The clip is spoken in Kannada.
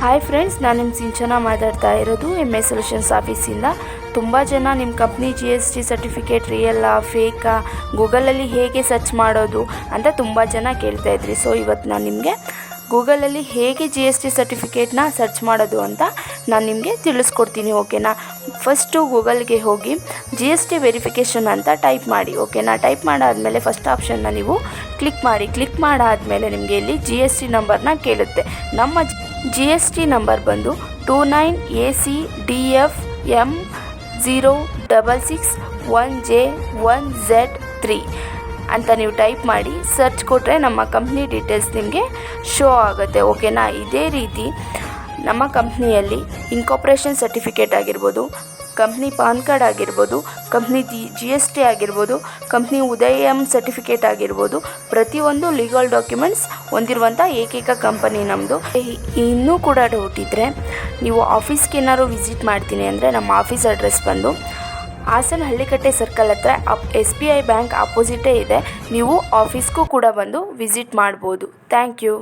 ಹಾಯ್ ಫ್ರೆಂಡ್ಸ್, ನಾನು ನಿಮ್ಮ ಸಿಂಚನ ಮಾತಾಡ್ತಾ ಇರೋದು MA ಸೊಲ್ಯೂಷನ್ಸ್ ಆಫೀಸಿಂದ. ತುಂಬ ಜನ ನಿಮ್ಮ ಕಂಪ್ನಿ GST ಸರ್ಟಿಫಿಕೇಟ್ ರಿಯಲ್ಲಾ ಫೇಕಾ, ಗೂಗಲಲ್ಲಿ ಹೇಗೆ ಸರ್ಚ್ ಮಾಡೋದು ಅಂತ ತುಂಬ ಜನ ಕೇಳ್ತಾ ಇದ್ರಿ. ಸೊ ಇವತ್ತು ನಾನು ನಿಮಗೆ ಗೂಗಲಲ್ಲಿ ಹೇಗೆ GST ಸರ್ಟಿಫಿಕೇಟ್ನ ಸರ್ಚ್ ಮಾಡೋದು ಅಂತ ನಾನು ನಿಮಗೆ ತಿಳಿಸ್ಕೊಡ್ತೀನಿ. ಓಕೆನಾ? ಫಸ್ಟು ಗೂಗಲ್ಗೆ ಹೋಗಿ GST ವೆರಿಫಿಕೇಷನ್ ಅಂತ ಟೈಪ್ ಮಾಡಿ. ಓಕೆನಾ? ಟೈಪ್ ಮಾಡಾದಮೇಲೆ ಫಸ್ಟ್ ಆಪ್ಷನ್ನ ನೀವು ಕ್ಲಿಕ್ ಮಾಡಿ. ಕ್ಲಿಕ್ ಮಾಡಾದಮೇಲೆ ನಿಮಗೆ ಇಲ್ಲಿ GST ನಂಬರ್ನ ಕೇಳುತ್ತೆ. ನಮ್ಮ GST ನಂಬರ್ ಬಂದು 29ACDF M06661J1Z3 ಅಂತ ನೀವು ಟೈಪ್ ಮಾಡಿ ಸರ್ಚ್ ಕೊಟ್ಟರೆ ನಮ್ಮ ಕಂಪ್ನಿ ಡೀಟೇಲ್ಸ್ ನಿಮಗೆ ಶೋ ಆಗುತ್ತೆ. ಓಕೆನಾ? ಇದೇ ರೀತಿ ನಮ್ಮ ಕಂಪ್ನಿಯಲ್ಲಿ ಇನ್ಕಾರ್ಪೊರೇಷನ್ ಸರ್ಟಿಫಿಕೇಟ್ ಆಗಿರ್ಬೋದು, ಕಂಪ್ನಿ ಪಾನ್ ಕಾರ್ಡ್ ಆಗಿರ್ಬೋದು, ಕಂಪ್ನಿ GST ಆಗಿರ್ಬೋದು, ಕಂಪ್ನಿ ಉದಯಂ ಸರ್ಟಿಫಿಕೇಟ್ ಆಗಿರ್ಬೋದು, ಪ್ರತಿಯೊಂದು ಲೀಗಲ್ ಡಾಕ್ಯುಮೆಂಟ್ಸ್ ಹೊಂದಿರುವಂಥ ಏಕೈಕ ಕಂಪನಿ ನಮ್ಮದು. ಇನ್ನೂ ಕೂಡ ಡೌಟ್ ಇದ್ದರೆ ನೀವು ಆಫೀಸ್ಗೆ ಏನಾದ್ರು ವಿಸಿಟ್ ಮಾಡ್ತೀನಿ ಅಂದರೆ ನಮ್ಮ ಆಫೀಸ್ ಅಡ್ರೆಸ್ ಬಂದು ಹಾಸನ ಹಳ್ಳಿಕಟ್ಟೆ ಸರ್ಕಲ್ ಹತ್ರ SBI ಬ್ಯಾಂಕ್ ಆಪೋಸಿಟೇ ಇದೆ. ನೀವು ಆಫೀಸ್ಗೂ ಕೂಡ ಬಂದು ವಿಸಿಟ್ ಮಾಡ್ಬೋದು. Thank you.